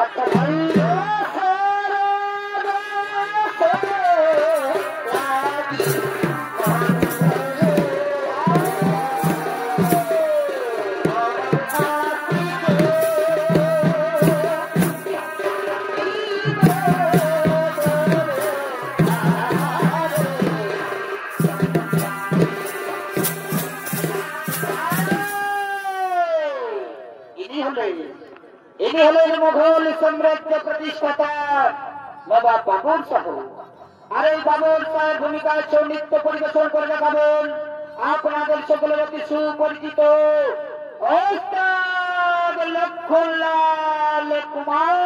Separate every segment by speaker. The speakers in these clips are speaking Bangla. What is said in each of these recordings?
Speaker 1: আচ্ছা ভাই ইনি হলেন মুঘল সাম্রাজ্য প্রতিষ্ঠাতা নবাব বাবর শাহ। আর এই বাবর শাহের ভূমিকায় নৃত্য পরিবেশন করে দেখাবেন আপনাদের সকলের অতি সুপরিচিত ওস্তাদ লক্ষ্মণলাল কুমার।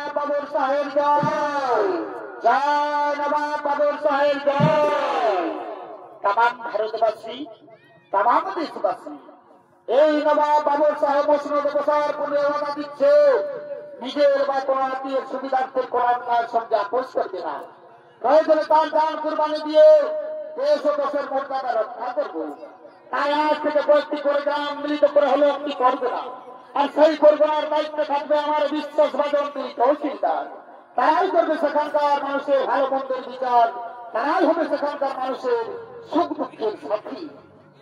Speaker 1: নবাব বাবুর সাহেব জয়, জয় নবাব বাবুর সাহেব জয়। তামাম ভারতবাসী, তামাম দেশবাসী এই নবাব বাবুর সাহেব মসনদে বসার পূর্বে ওয়াদা দিচ্ছে নিজের বা কোন আত্মীয় সুবিধার্থে কোরআন কাজ সঙ্গে আপোষ করবে না। প্রয়োজনে তার দান কুরবানি দিয়ে দেশ ও দেশের মর্যাদা রক্ষা করবো। তাই আজ থেকে কয়েকটি করে গ্রাম মিলিত করে হলো একটি পরগনা, আর সেই পরগনার দায়িত্বে থাকবে আমার বিশ্বাসভাজন দুই তহসিলদার। তারাই করবে সেখানকার মানুষের ভালো মন্দের বিচার, তারাই হবে সেখানকার মানুষের সুখ দুঃখের সাথী।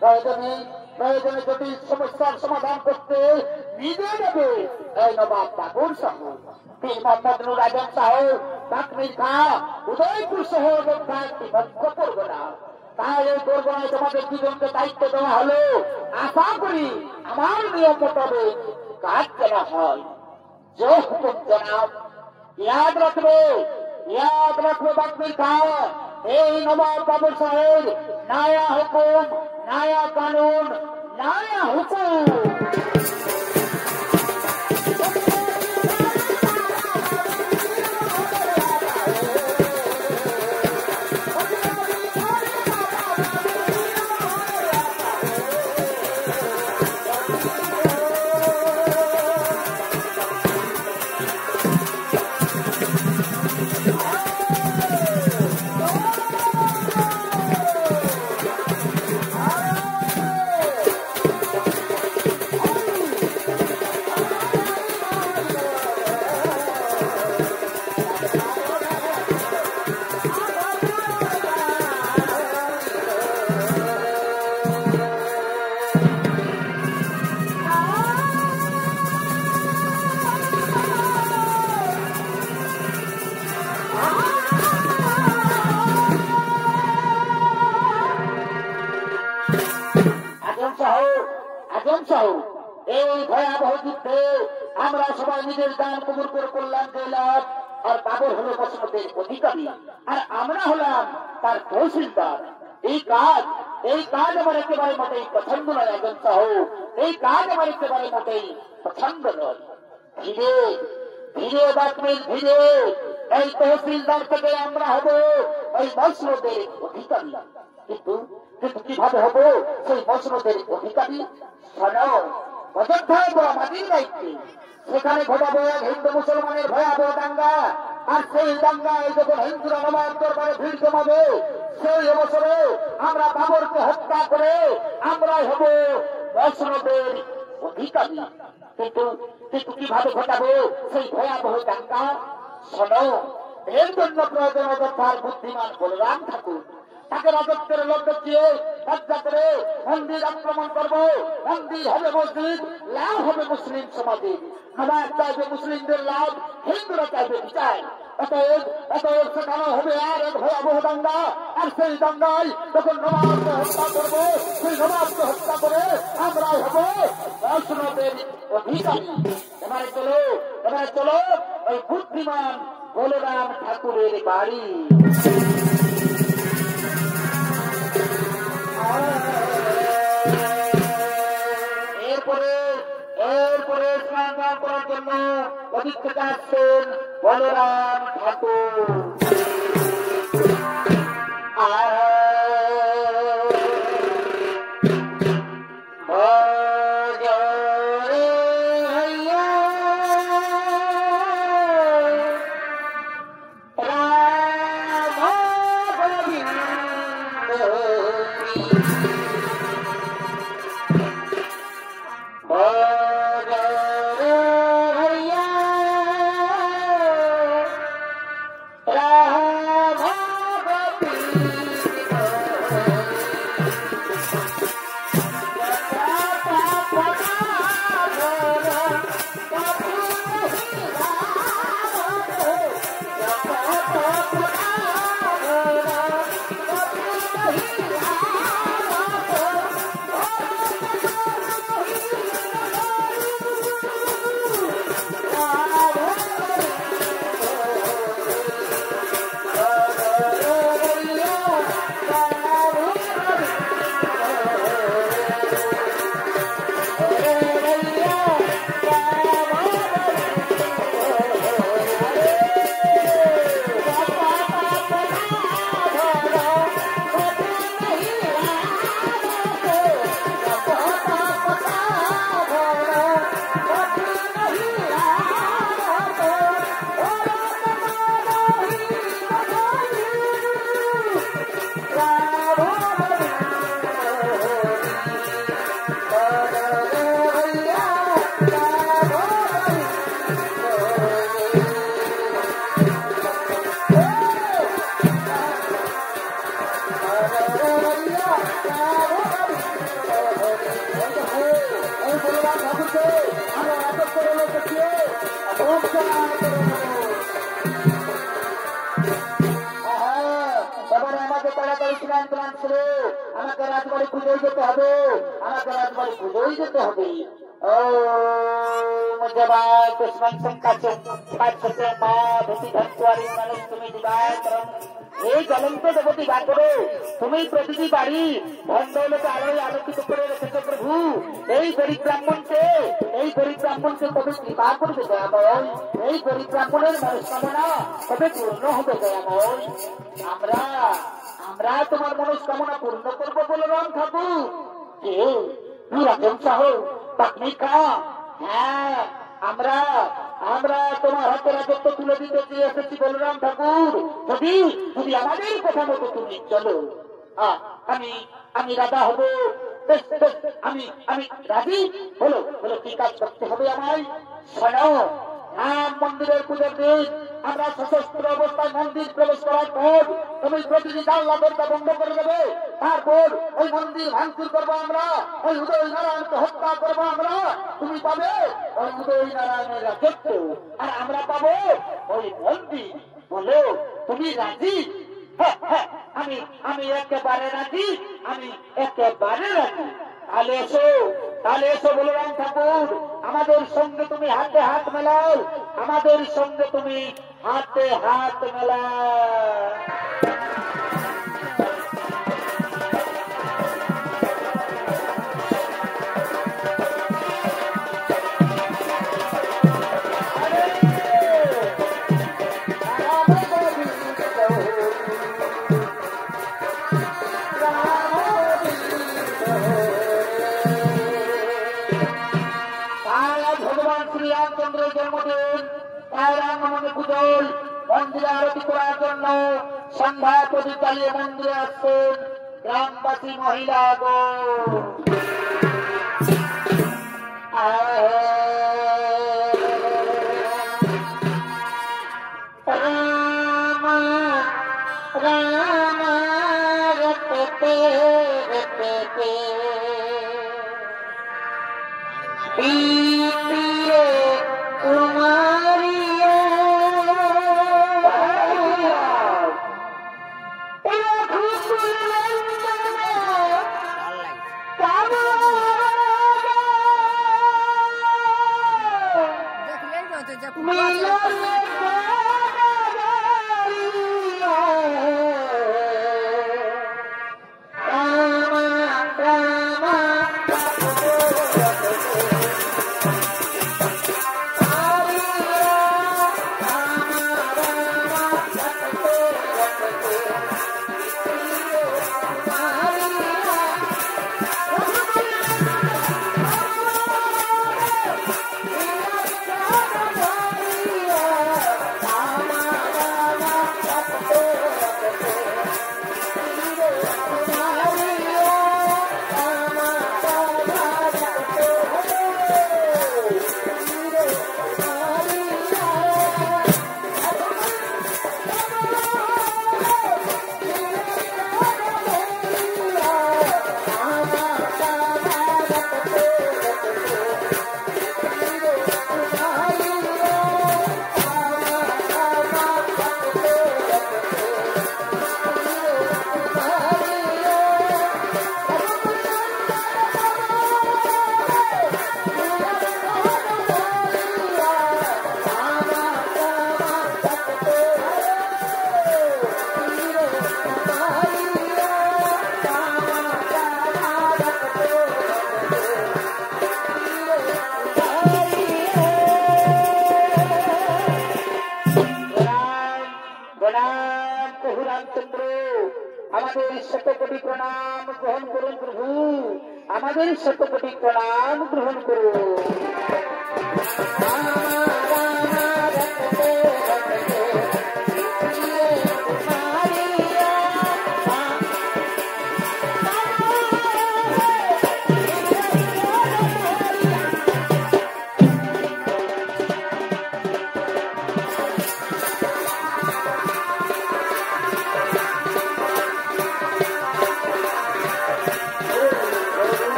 Speaker 1: প্রয়োজনে প্রয়োজনে জটিল সমস্যার সমাধান করতে নিজে যাবে এই নবাব বাবুর সাহেব, পীর মোহাম্মদ নুর আজম সাহেব, কাকমির খা, উদয়পুর সহ একটি মধ্য পরগনা। তাই এই পরগনায় তোমাদের দুজনকে দায়িত্ব দেওয়া হলো। আশা করি আমার নিয়ম মোতাবেক কাজ করা হয়। যে হুকুম জনাব, ইয়াদ রাখবে কাকমির খা, এই নবাব বাবুর সাহেব নয়া হুকুম, নয়া কানুন, নয়া হুকুম। এই ভয়াবহ যুদ্ধে আমরা সবাই নিজের দান কবুল করে করলাম 2 লাখ, আর বাবর হলো মসনদের অধিকারী, আর আমরা হলাম তার তহসিলদার। এই কাজ আমার একেবারে মোটেই পছন্দ নয় আজম সাহেব, এই কাজ আমার একেবারে মোটেই পছন্দ নয়। ধীরে ধীরে বাতমিল ধীরে এই তহসিলদার থেকে আমরা হব ওই মসনদের অধিকারী। কিন্তু কিভাবে হবো সেই মসনদের অধিকারী? শোনো, অযোধ্যায় বড় মাটির দায়িত্বে সেখানে ঘটাবো এক হিন্দু মুসলমানের ভয়াবহ দাঙ্গা, আর সেই দাঙ্গায় যখন হিন্দুরা নবাব দরবারে ভিড় জমাবে সেই অবসরে আমরা বাবরকে হত্যা করে আমরাই হব মসনদের অধিকারী। কিন্তু কিভাবে ঘটাবো সেই ভয়াবহ দাঙ্গা? শোনো, এর জন্য প্রয়োজন অযোধ্যার বুদ্ধিমান বলরাম ঠাকুর। তাকে রাজত্বের লক্ষ্য দিয়ে হত্যা করে মন্দির আক্রমণ করবো, মন্দির হবে মসজিদ, লাভ হবে মুসলিম সমাজে। নবাব চাইবে মুসলিমদের লাভ, হিন্দুরা চাইবে বিচার। অতএব সেখানে হবে আর এক ভয়াবহ দাঙ্গা, আর সেই দাঙ্গায় যখন নবাবকে হত্যা করবো সেই নবাবকে হত্যা করে আমরাই হবো বৈষ্ণবের অধিকারী। এবারে চলো ওই বুদ্ধিমান বলরাম ঠাকুরের বাড়ি। এরপরে স্নান দান করার জন্য ওদিক থেকে আসছেন বলরাম ঠাকুর। পুজোয় যেতে হবে, আমাকে রাজবাড়ি পুজোয় যেতে হবে। ও জবাই দুশ্মন সংকাছে পাঁচশো মা ধুতি ধরছুয়ারি মানুষ তুমি দিবায় করম। এই জ্বলন্ত দেবতী বাকরে তুমি প্রতিটি বাড়ি ধনদৌলতে আলোয় আলোকিত করে রেখেছো প্রভু। এই গরিব ব্রাহ্মণকে কবে কৃপা করবে দয়াময়? এই গরিব ব্রাহ্মণের মনস্কামনা কবে পূর্ণ হবে দয়াময়? আমরা তোমার মনস্কামনা পূর্ণ করবো বলরাম ঠাকুর। কে রাজন সাহ পাকনিকা? হ্যাঁ, আমরা তোমার হাতে রাজত্ব তুলে দিতে চেয়ে এসেছি বলরাম ঠাকুর। যদি আমাদের কথা মতো তুমি চলো, আমি রাজা হবো। আমি রাজি। বলো কি কাজ করতে হবে আমায়? শোনো, রাম মন্দিরের পুজোর দিন আমরা সশস্ত্র অবস্থায় মন্দির প্রবেশ করার পর তুমি প্রতিটি জানলা দরজা বন্ধ করে দেবে। তারপর ওই মন্দির ভাঙচুর করবো আমরা, ওই উদয় নারায়ণকে হত্যা করবো আমরা। তুমি পাবে ওই উদয় নারায়ণের রাজত্ব, আর আমরা পাবো ওই মন্দির। বলো তুমি রাজি? আমি একেবারে রাজি, আমি একেবারে রাজি। তাহলে এসো বলরাম ঠাকুর, আমাদের সঙ্গে তুমি হাতে হাত মেলাও, আমাদের সঙ্গে তুমি হাতে হাত মেলাও। রামচন্দ্রের জন্মদিন, তাই রামনবমী পুজোয় মন্দিরে আরতি করার জন্য সন্ধ্যা প্রদীপ জ্বালিয়ে মন্দিরে আসছেন গ্রামবাসী মহিলাগণ। আমাদের শতকোটি প্রণাম গ্রহণ করুন প্রভু, আমাদের শতকোটি প্রণাম গ্রহণ করুন।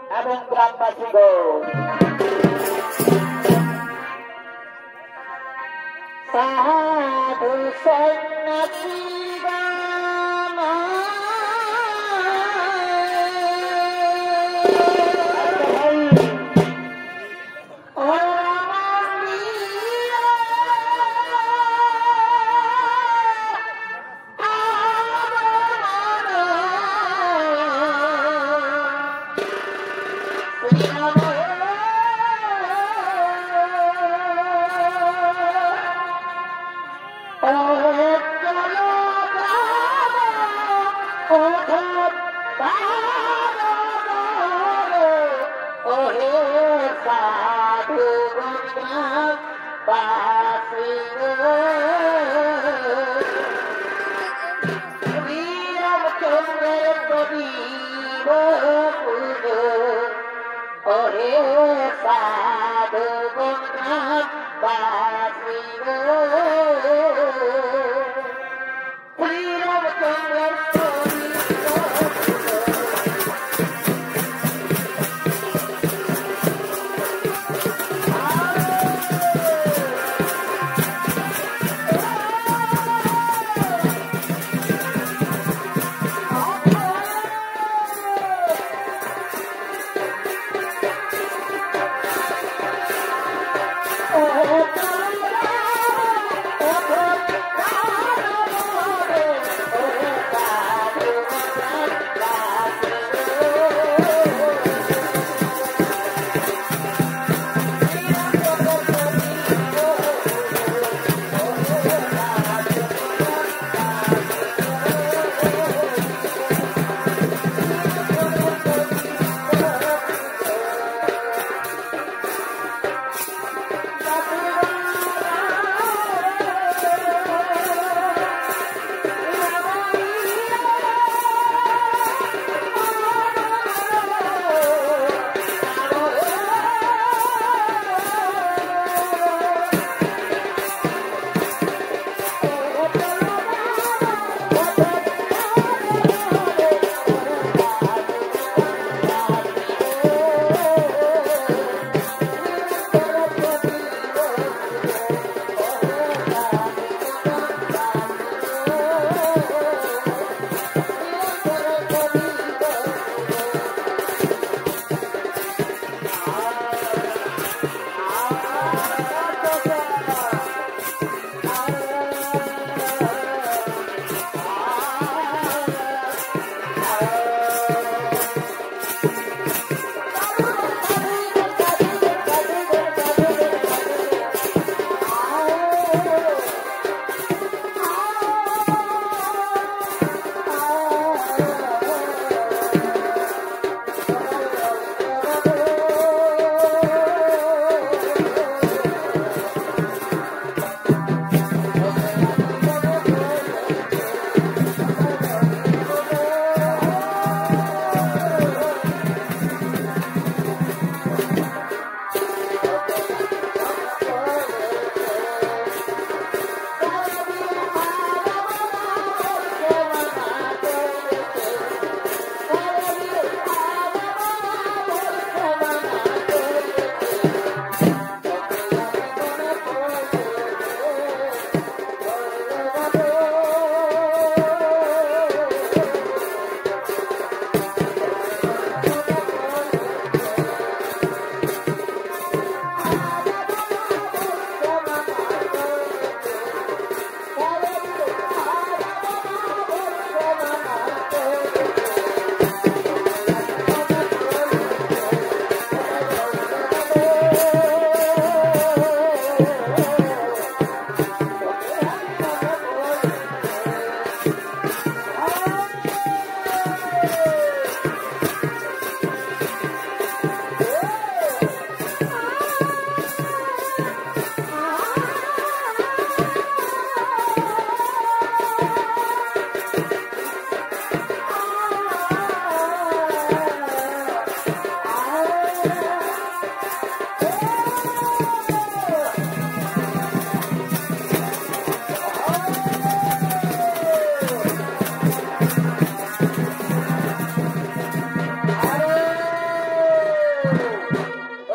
Speaker 1: এবং গ্রামবাসীগণ সাধু সন্ন্যাসীগণ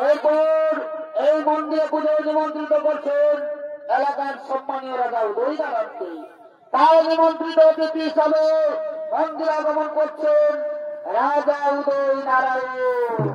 Speaker 1: এরপর এই মন্দিরে পুজো নিমন্ত্রিত করছেন এলাকার সম্মানীয় রাজা উদয় নারায়ণকে। তাই নিমন্ত্রিত অতিথি হিসাবে মন্দিরে আগমন করছেন রাজা উদয় নারায়ণ।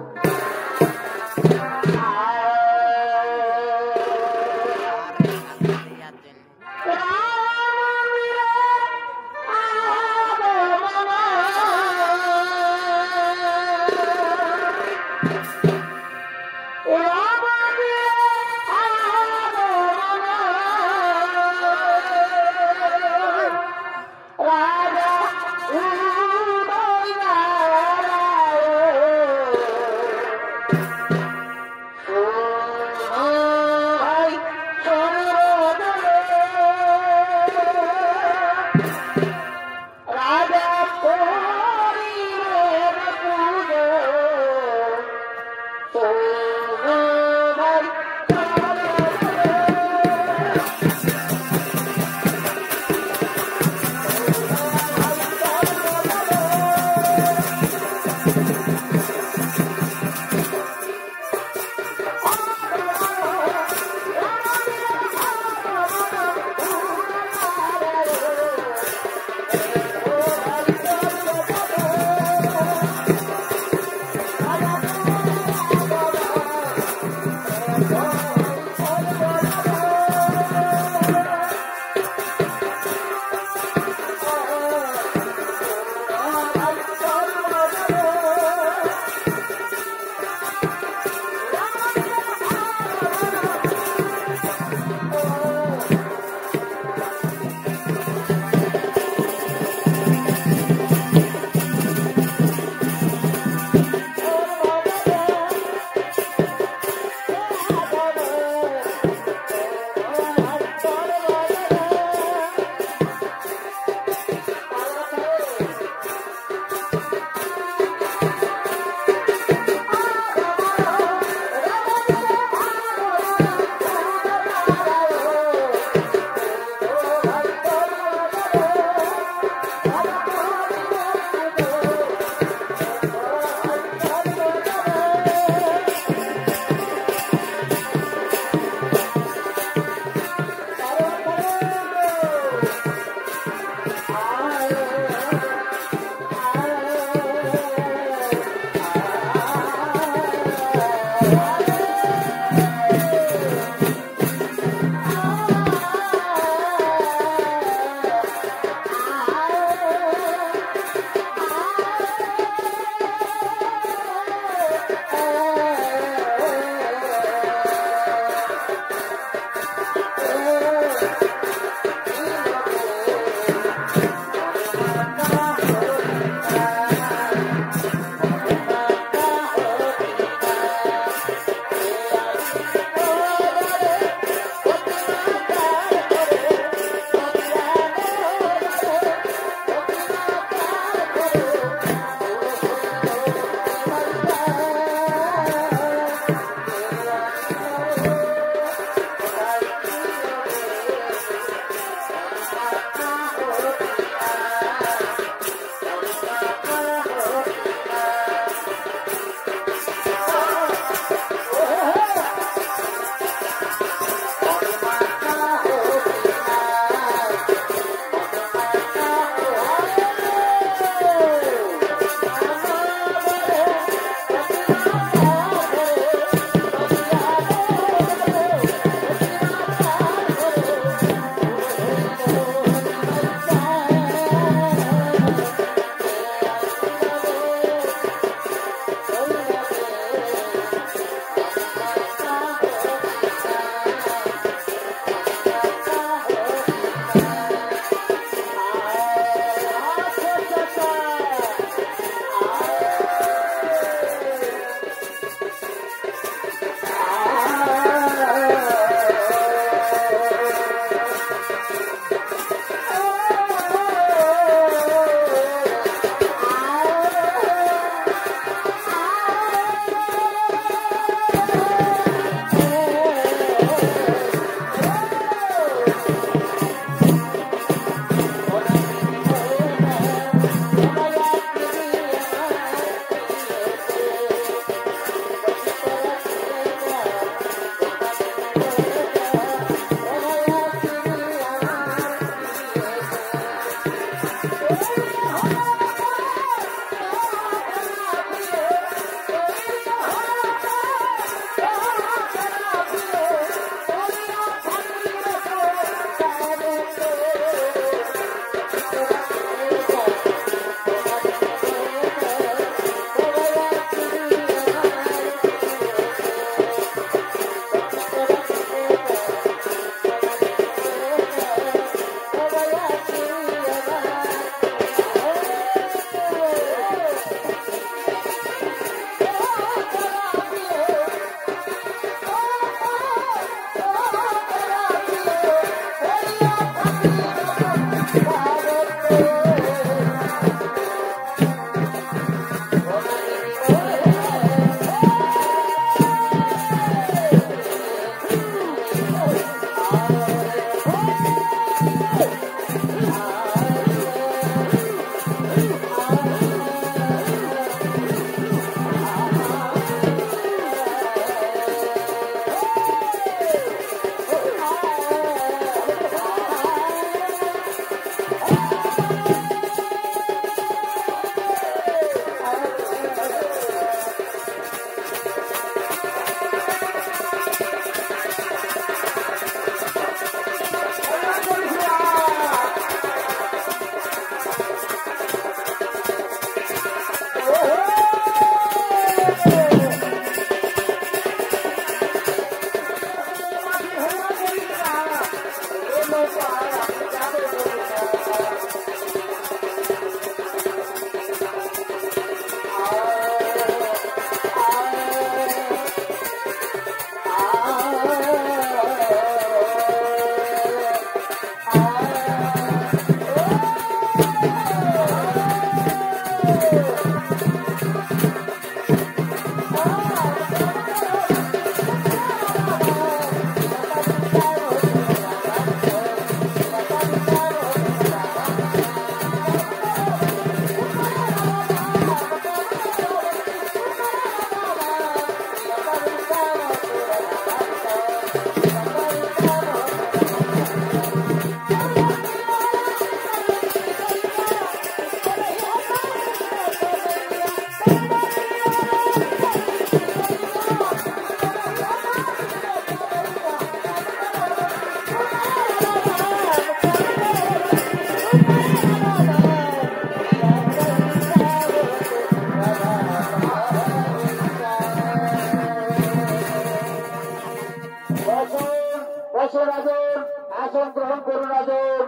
Speaker 1: আসন গ্রহণ করুন। রাজন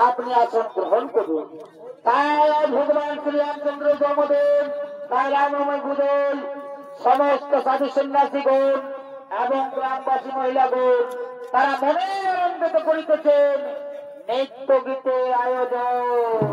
Speaker 1: আপনি আসন গ্রহণ করুন। তাই ভগবান শ্রীরামচন্দ্র জন্মদিন, তাই রামময় গুজল সমস্ত সাধু সন্ন্যাসীগণ এবং গ্রামবাসী মহিলাগণ তারা মনে আনন্দিত করিতেছেন নৃত্য গীতের আয়োজন।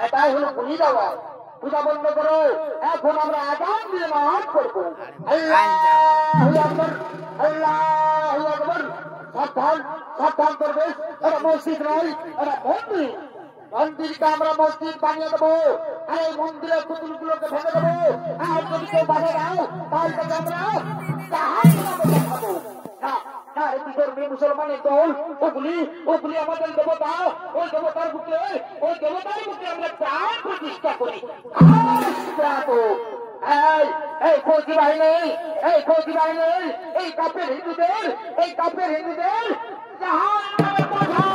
Speaker 1: এটাই হলো পুলিশ আওয়াজ। পূজা বন্ধ করো, এখন আমরা আজান দিয়ে নামাজ পড়বো। আল্লাহু আকবার, আল্লাহু আকবার। সাবধান সাবধান করবে, এটা মসজিদ নয়, এটা মন্দির। মন্দিরকে আমরা মসজিদ বানিয়ে দেবো, আর এই মন্দিরের পুতুলগুলোকে ভেঙে দেবো। আর যদি কেউ বাধা দাও তাহলে আমরা দেখাবো না। মুসলমানের দল ওগুলি আমাদের দেবতা, ওই দেবতার বুকে আমরা প্রাণ প্রতিষ্ঠা করি। এই ফৌজি বাহিনী, এই কাপের হিন্দুদের জাহান্নামে পাঠাও।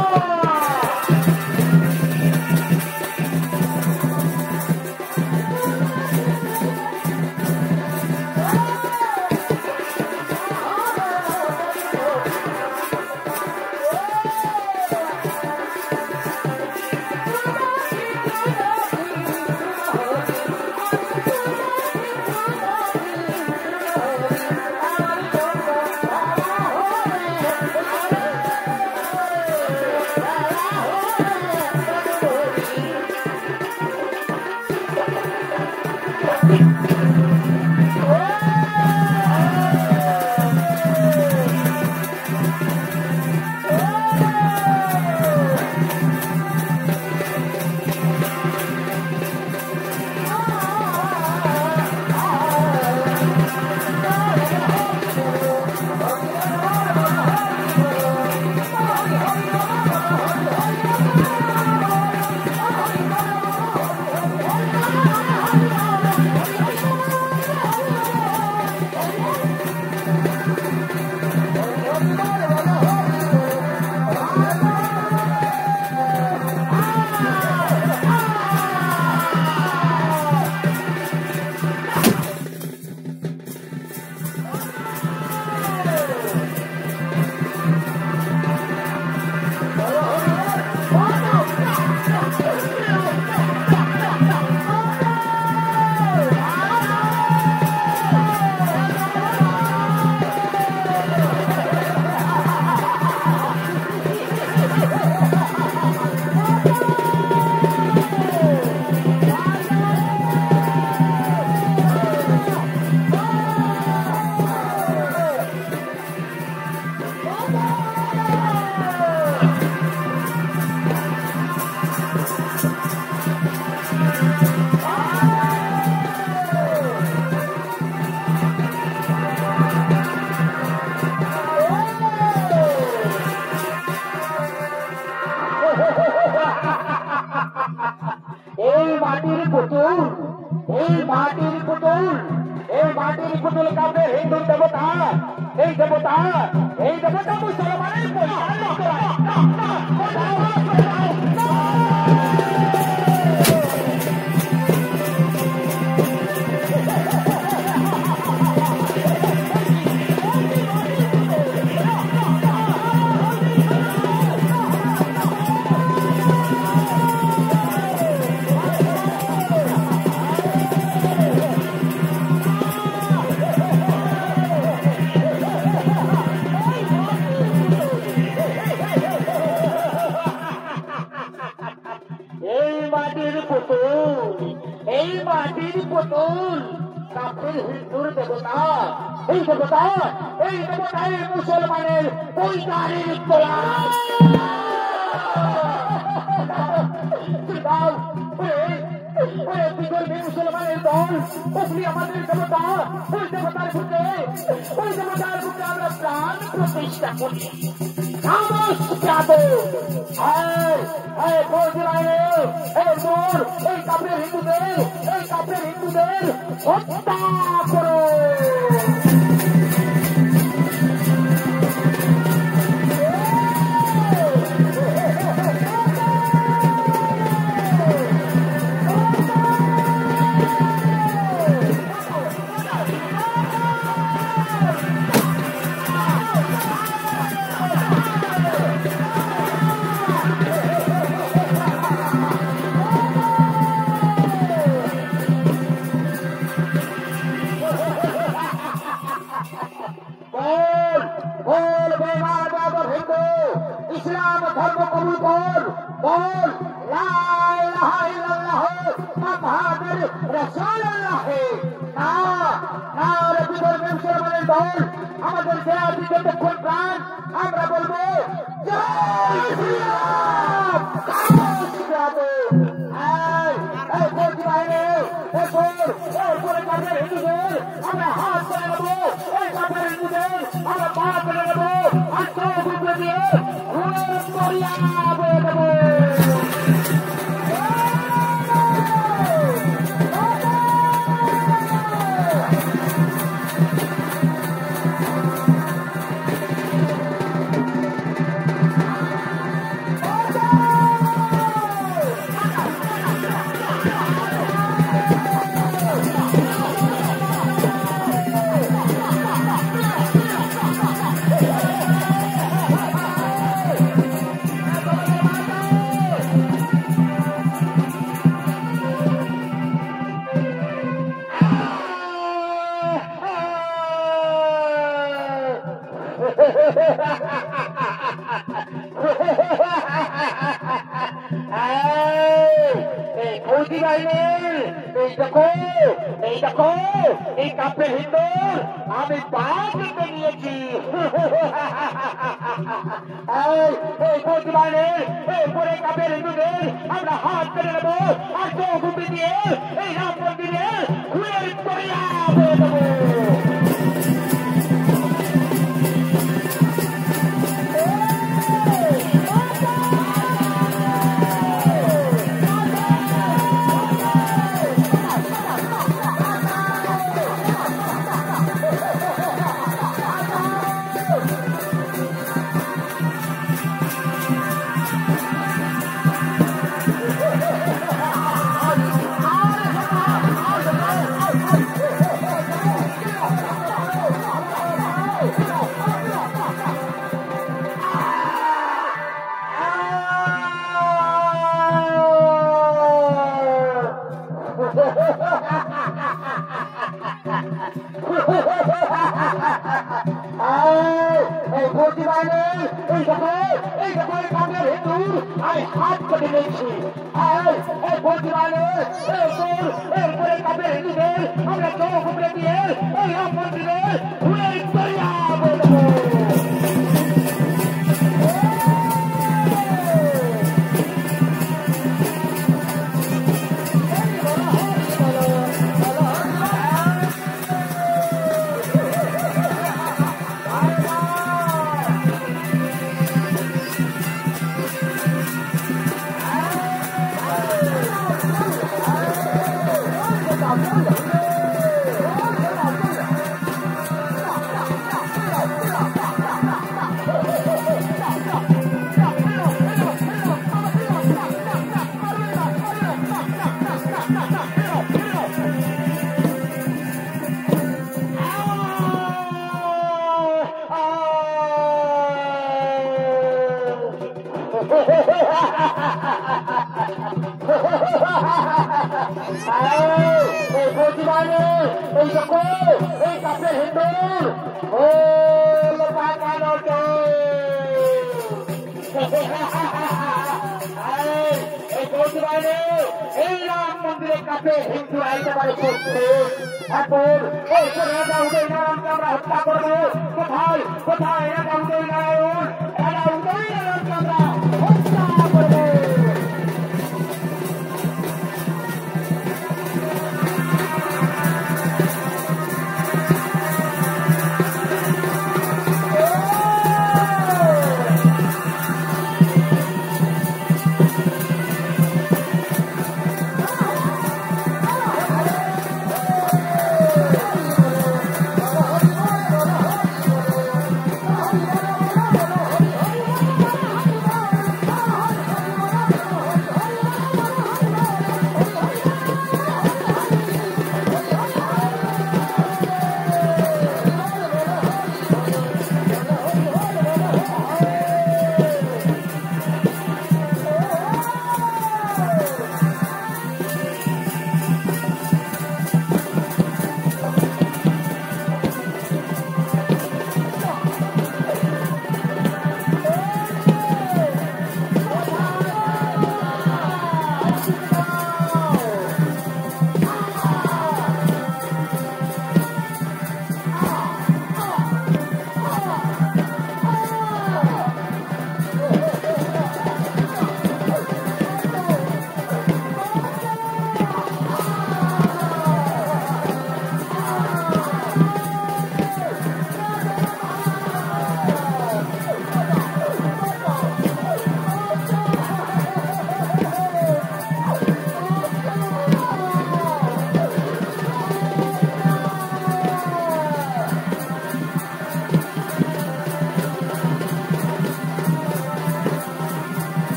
Speaker 1: এই মাটির পুতুল, এই মাটির পুতুল, এই মাটির পুতুল কাউকে হিন্দু দেবতা, এই দেবতা, এই দেবতা মুসলমানের এই দেবতা, এই দেবতাই মুসলমানের পৈতারির তোলা। মুসলমানের দল ওগুলি আমাদের দেবতা, ওই দেবতার বুকে, ওই দেবতার বুকে আমরা প্রাণ প্রতিষ্ঠা করি। এই কাপড়ের হিন্দুদের হত্যা করো। ইসলাম ধর্ম কবুল কর, বল লা ইলাহা ইল্লাল্লাহ মুহাম্মাদুর রাসূলুল্লাহ। না না রে বিধর্মী মুসলমানের দল, আমাদের দেয়া দিতে তখন প্রাণ, আমরা বলবো জয় শ্রীরাম। আমরা হাত করে নেবো, ওই কাপড়ের হিন্দুদের আমরা পা করে নেবো, আর চোখ উপরে দিয়ে ঘুরে করিয়া বয়ে দেবো। এই কাপড়ের হিন্দুর আমি বাদ নিয়েছি। পরে কাপড়ের হিন্দুদের আমরা হাত করে নেবো, আর চোখ উপরে দিয়ে এই রাম মন্দিরে ঘুরে করিয়া বয়ে দেবো। হাত কেটে নিয়েছি। এরপরে কাপড়ের হিন্দুদের আমরা চোখ উপরে দিয়ে এই রাম মন্দিরে ঘুরে করিয়া বলবো। এই বলছি বাইরে এই দেখো এই কাপের হিন্দুর ও পাকানো এই বলছি বাইরে এই রাম মন্দিরের কাছে হিন্দু আইতে পারে করছে এখন এই রাজা উদয় নারায়ণকে আমরা হত্যা করবো কোথায় কোথায় রাজা উদয় নারায়ণ রাজা উদয় নারায়ণকে আমরা হত্যা করবো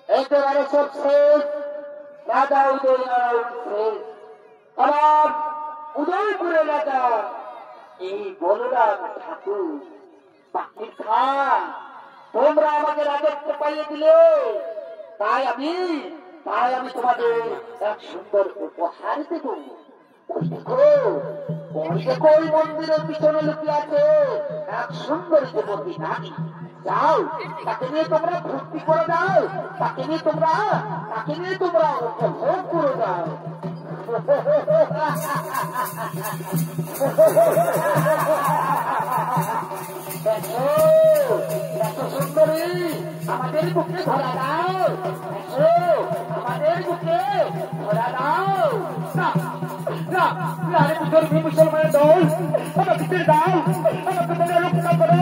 Speaker 1: একেবারে সব শেষ রাজা উদয় নারায়ণ শেষ আমার উদয়পুরে রাজা এই বলরাম ঠাকুর পাখির খান তোমরা আমাকে রাজত্ব পাইয়ে দিলে তাই আমি তোমাদের এক সুন্দর উপহার দেব। ওই দেখো ওই মন্দিরের পিছনে লুকিয়ে আছে এক সুন্দর দেবতী নারী। যাও তাকে নিয়ে তোমরা ভক্তি করে দাও, তাকে নিয়ে তোমরা উপভোগ করে দাও। সুন্দরী আমাদের বুকে ধরা দাও, আমাদের বুকে ধরা দাও। মুসলমানের দল আমাকে ছেড়ে দাও, আমাকে তোমরা রক্ষা করো,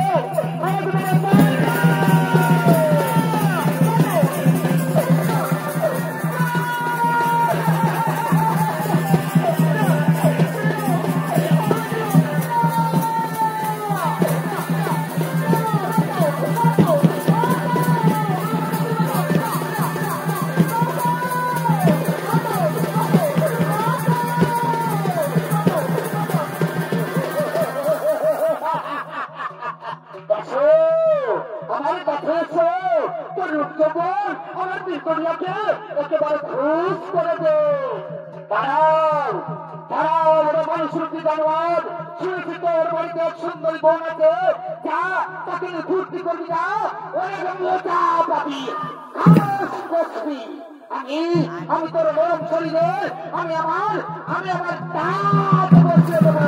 Speaker 1: আমাকে তোমরা একেবারে খুশ করে দে। দাঁড়াও দাঁড়াও মানুষের কি জানোয়ার শুনেছি তোর বাড়িতে এক সুন্দরী বোন আছে, যা তাকে ঘুরতে করবি, যা ওরা পাবি আমি তোর নরম শরীরে আমি আমার দাঁত বসিয়ে দেবো।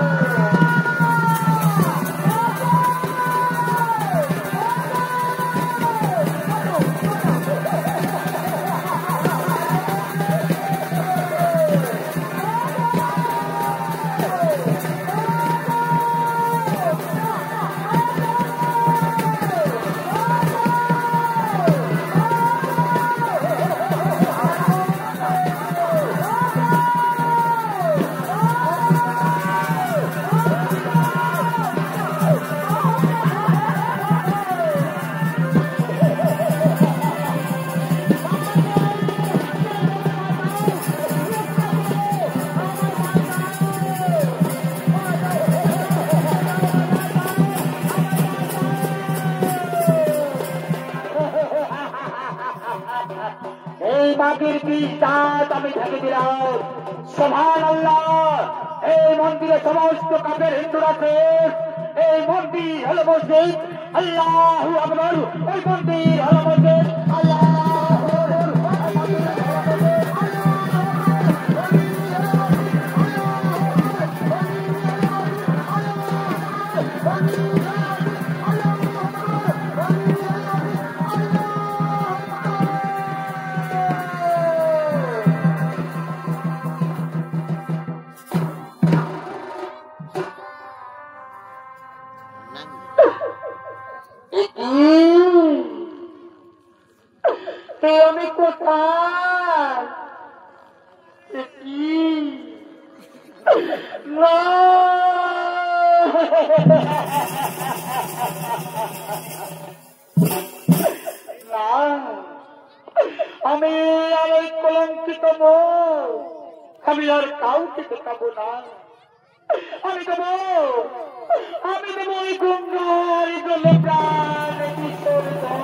Speaker 1: নাগির বিষ দাঁত আমি ঢেকে দিলাম। সুবহানাল্লাহ। এই মন্দিরে সমস্ত কাফের হিন্দুরা শেষ। এই মন্দির হলো মসজিদ। আল্লাহু আকবার। ওই মন্দির হলো মসজিদ। আল্লাহু আমি কোথায়? না আমি আর এই কলঙ্কিত মুখ আমি আর কাউকে দেখাবো না। আমি দেবো ওই গঙ্গার জলে প্রাণ বিসর্জন।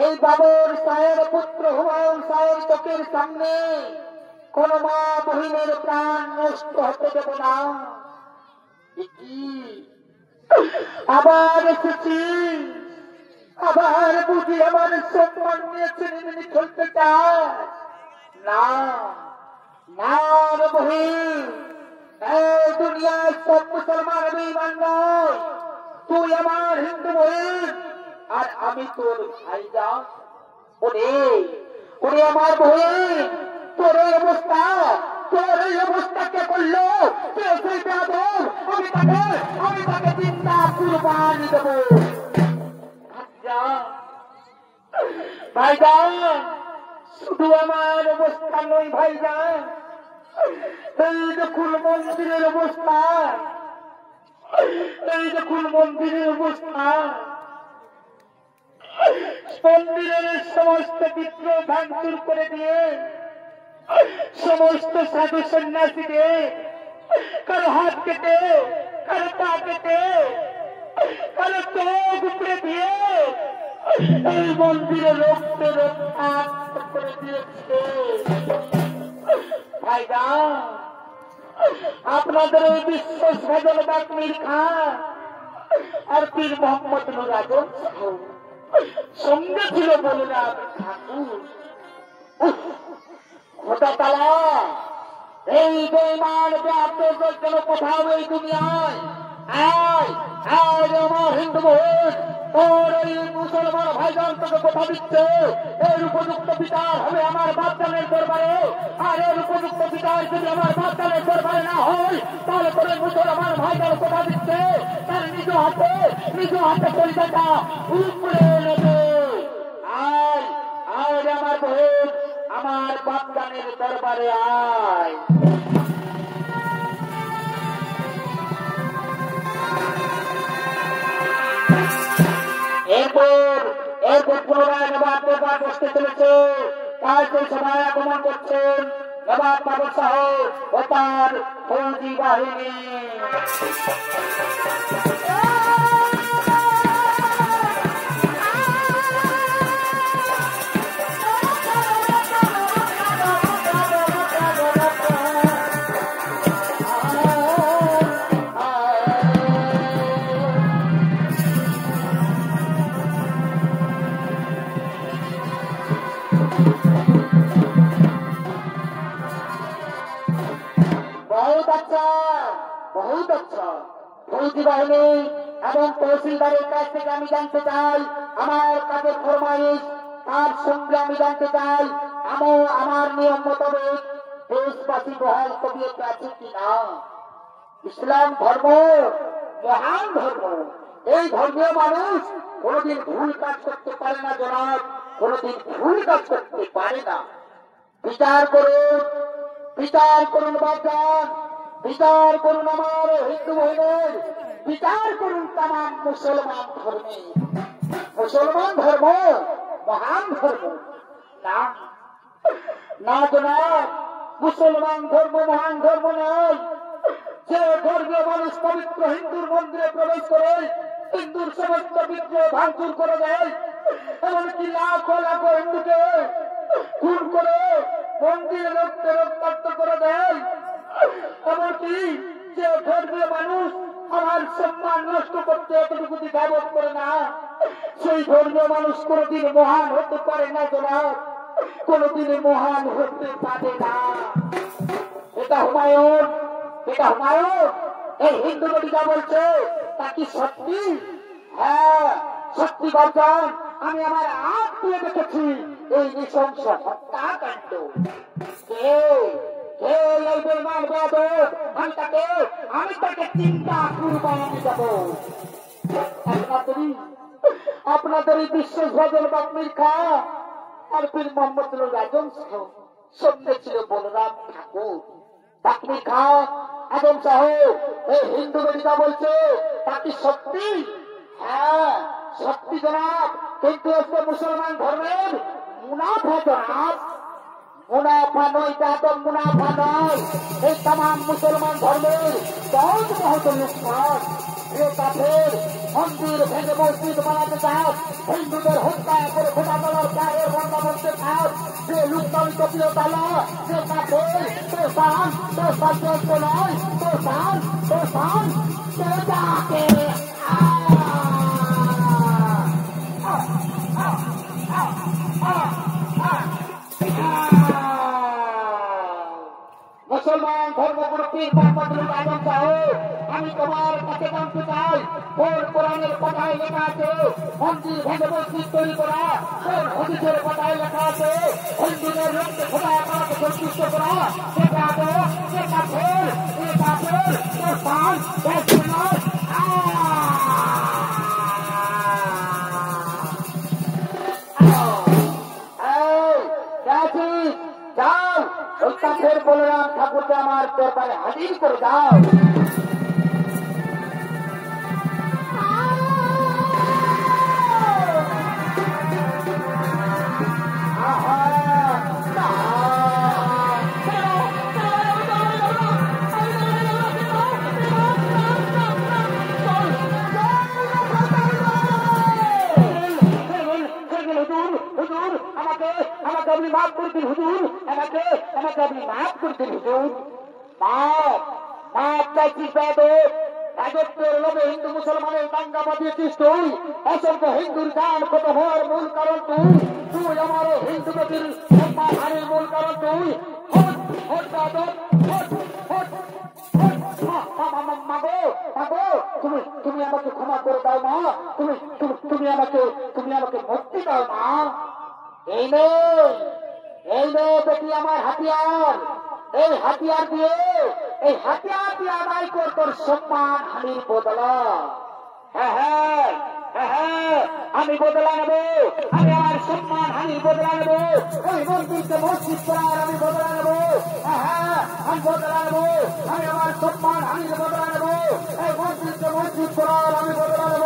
Speaker 1: এই বাবর শাহের পুত্র হুমায়ুন শাহের চোখের সামনে কোন মা বহিনের প্রাণ নষ্ট হতে দেব না। আবার এসেছি, আবার বুঝি আমার সম্মান নিয়ে চিনি চলতে চায় না। না রে বহিন, এই দুনিয়ায় সব মুসলমান বেঈমান নয়। তুই আমার হিন্দু বহিন আর আমি তোর ভাইজান। ওরে আমার বহিন, তোর এই অবস্থা, তোর এই অবস্থা কে করলো? আমি তাকে চিন্তা কুরবানি দেব। ভাইজান, শুধু আমার অবস্থা নয় ভাইজান, এই দেখুন মন্দিরের অবস্থা, এই দেখুন মন্দিরের অবস্থা। মন্দিরের সমস্ত বিগ্রহ ভাঙচুর করে দিয়ে সমস্ত সাধু সন্ন্যাসীকে কারো হাত কেটে, কারো পা কেটে, কারো চোখ উপড়ে দিয়ে এই মন্দিরে রক্তে রক্তাক্ত করে দিয়েছে। ভাইজান, আপনাদের এই বিশ্বস্বাদন বাকমির খান আর পীর মোহাম্মদ নুর আজম সঙ্গে ছিল বলে না ঠাকুর। খোদা তাআলা এই বেঈমান ব্যাপদের জন্য কোথাও এই দুনিয়ায় আমার হিন্দু বোন ওর এই মুসলমান ভাইজান তোকে কথা দিচ্ছে, এর উপযুক্ত বিচার হবে আমার বাপজানের দরবারে। আর এর উপযুক্ত বিচার যদি আমার বাপজানের দরবারে না হয়, তাহলে তোর মুসলমান ভাইজান কথা দিচ্ছে তার নিজ হাতে পরিচয়টা উপরে নেবে। আয় আমার বোন, আমার বাপজানের দরবারে আয়। এরপর পুনরায় নবাব দরবার বসতে চলেছে। তাই সেই সভায় আগমন করছেন নবাব বাবর শাহ ও তার ফৌজি বাহিনী। बहुत अच्छा फौजी बाहिनी এবং তহসিলদারের কাছ থেকে আমি জানতে চাই আমার কাজের ফরমাইশ, তার সঙ্গে আমি জানতে চাই আমার নিয়ম মোতাবেক দেশবাসী বহাল তবিয়তে আছে কিনা। ইসলাম ধর্ম মহান ধর্ম, এই ধর্মীয় মানুষ কোনদিন ভুল কাজ করতে পারে না জনাব, কোনদিন ভুল কাজ করতে পারে না। বিচার করুন বাপজান, বিচার করুন আমার হিন্দু ভাইদের, বিচার করুন তামাম মুসলমান ধর্মে। মুসলমান ধর্ম মহান ধর্ম না জনাব, মুসলমান ধর্ম মহান ধর্ম নয়। যে ধর্মীয় মানুষ পবিত্র হিন্দুর মন্দিরে প্রবেশ করে হিন্দুর সমস্ত বিদ্রোহ ভাঙচুর করে দেয়, এমনকি লাখো লাখো হিন্দুকে খুন করে মন্দিরে রক্তে রক্তাক্ত করে দেয়, এমনকি যে ধর্মীয় মানুষ আমার সম্মান নষ্ট করতে এতটুকু দ্বিধাবোধ করে না, সেই ধর্মীয় মানুষ কোনদিন মহান হতে পারে না জনাব, কোনদিন মহান হতে পারে না। এটা হুমায়ুন, এটা হুমায়ুন এই হিন্দু নবী যা বলছে তা কি সত্যি? হ্যাঁ সত্যি বাবজান, আমি আমার আখ দিয়ে দেখেছি এই নৃশংস হত্যাকাণ্ড। কে কে এই বেঈমান বেয়াদব? আমি তাকে চিন্তা কুরবানি দেব। আপনাদের এই বিশ্বাস ভজন বাকমির খা আর পীর মোহাম্মদ আজম সঙ্গে ছিল বলরাম ঠাকুর। বাকমি খা আজম সাহেব এই হিন্দু বেরিকা বলছে তা কি সত্যি? হ্যাঁ সত্যি জনাব, কিন্তু আজকে মুসলমান ধর্মের মুনাফা জনাব, মুনাফা নয়, বেদম মুনাফা নয়, এই তাম মুসলমান ধর্মের বহুত বহুত লুটপাট। মন্দির ভেঙে মসজিদ বানাতে চাও, হিন্দুদের হত্যা করে খোদা তলার গায়ের বন্ধা বলতে চাও, যে লুটপাটি কপিও তালা, যে কাফের তো সান তো সাহায্য নয়, তো সান তো সান তো যাকে মুসলমান ধর্মগুরু পীর মোহাম্মদ আজম সাহেব, আমি তোমার কাছে জানতে চাই কোন কোরআনের কথায় লেখা আছে মন্দির ভেঙে মসজিদ তৈরি করা, কোন হাদিসের কথায় লেখা আছে হিন্দুদের রক্তে খোদা তাআলাকে সন্তুষ্ট করা, সেটা তো সে কাফের, এ কাফের তো সান তো নয়। যাও ওই কাফের বলরাম ঠাকুরকে আমার দরবারে হাজির করে দাও। আমাকে আপনি মাফ করে দিন হুজুর, আমাকে আপনি মাফ করে দিন হুজুর। মাফ চাইছিস বেয়াদব, রাজত্বের লোভে হিন্দু মুসলমানের দাঙ্গা বাঁধিয়েছিস তুই, অসংখ্য হিন্দুর জান কত হওয়ার মূল কারণ তুই আমার হিন্দু নদীর হারের মূল কারণ তুই। তুমি আমাকে ক্ষমা করে দাও মা, তুমি আমাকে মুক্তি দাও মা। এই নে বেটি আমার হাতিয়ার, এই হাতিয়ার দিয়ে আদায় কর তোর সম্মান হানির বদলা। হ্যাঁ হ্যাঁ হ্যাঁ হ্যাঁ আমি বদলা নেব, আমি আমার সম্মান হানির বদলা নেব, ওই মন্দিরকে মসজিদ করার আমি বদলা নেব। হ্যাঁ হ্যাঁ আমি বদলা নেব, আমি আমার সম্মান হানির বদলা নেব, এই মন্দিরকে মসজিদ করার আমি বদলা নেব।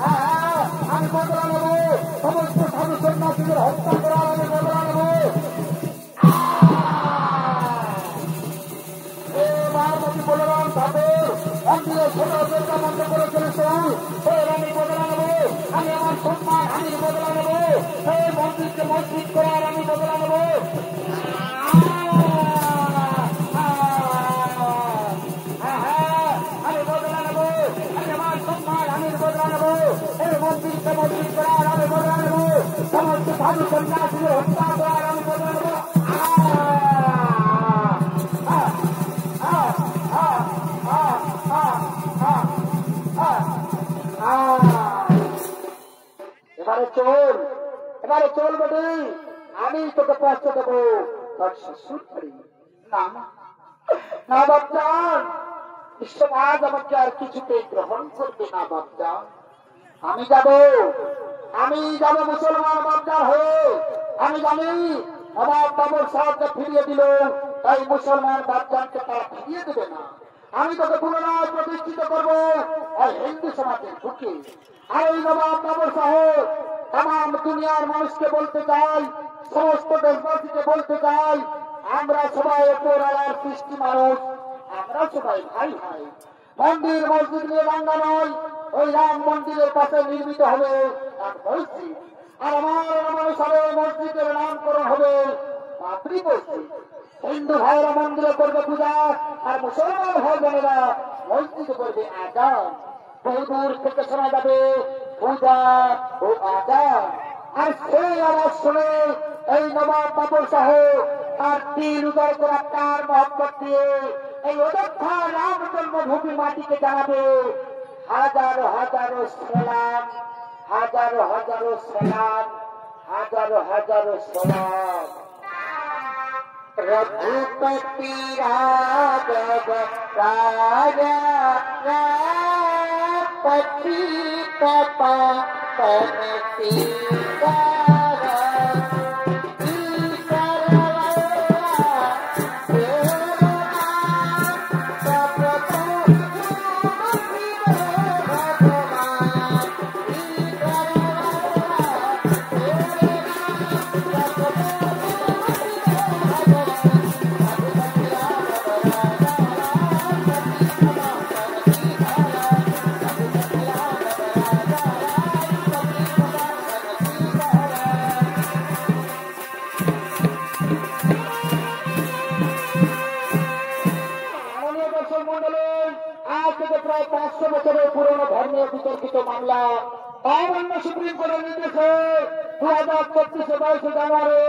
Speaker 1: হ্যাঁ হ্যাঁ আমি বদলা নেব, সমস্ত সাধু সন্ন্যাসীদের হত্যা করার আমি বদলা নেব। বলরাম ঠাকুর মন্দিরে ছোট বন্ধ করে চলেছে, আমি বদলা নেব, আমি আমার সম্মান হানির বদলা নেব, এই মন্দিরকে মসজিদ করার আমি বদলা নেব। আমি বদলা নেব, আমি আমার সম্মান হানির বদলা নেব, এই মন্দিরকে মসজিদ করার আমি বদলা নেব, সমস্ত সাধু সন্ন্যাসীদের হত্যা করার আমি বদলা নেব। এবারে চল বেটি, আমি তোকে পৌঁছে দেবো তোর শ্বশুর বাড়ি। না বাপজান, সমাজ আমাকে আর কিছুতেই গ্রহণ করবে না বাপজান। আমি যাব মুসলমান বাপজান হয়ে। আমি জানি নবাব বাবুর সাহায্য ফিরিয়ে দিল, তাই মুসলমান বাপজানকে তারা ফিরিয়ে দেবে না। আমি তোকে পুনরায় প্রতিষ্ঠিত করবো আর হিন্দু সমাজের ঢুকে। আর এই নবাব বাবুর সাহেব তাম দুনিয়ার মানুষকে বলতে চাই, সমস্ত দেশবাসীকে বলতে চাই, আমরা সবাই উপর আলার সৃষ্টি মানুষ, আমরা সবাই ভাই ভাই। মন্দির মসজিদ নিয়ে দাঙ্গা নয়, ওই রাম মন্দিরের পাশে নির্মিত হবে এক মসজিদ, আর আমার মানুষ হবে মসজিদের নামকরণ হবে বাবরি মসজিদ। হিন্দু ভাইয়েরা মন্দিরে করবে পূজা, আর মুসলমান ভাই বোনেরা মসজিদে করবে আজান। বহু দূর থেকে শোনা যাবে পূজা ও আজান। আর সেই আওয়াজ শুনে এই নবাব বাবর শাহ তার তীর উদয় করা তার মহব্বত দিয়ে এই অযোধ্যা রাম জন্মভূমি মাটিকে জানাবে হাজারো হাজারো সালাম, হাজারো হাজারো সালাম, হাজারো হাজারো সালাম। रघुपति राघव राजा पति पापन প্রায় 500 বছরের পুরনো ধর্মীয় বিতর্কিত মামলা অমান্য সুপ্রিম কোর্টের নির্দেশে 2024 জানুয়ারি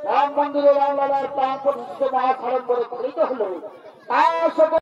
Speaker 1: রাম মন্দিরের রামলালার প্রাণ প্রতিষ্ঠিত মহাসড়ক করে পালিত হল।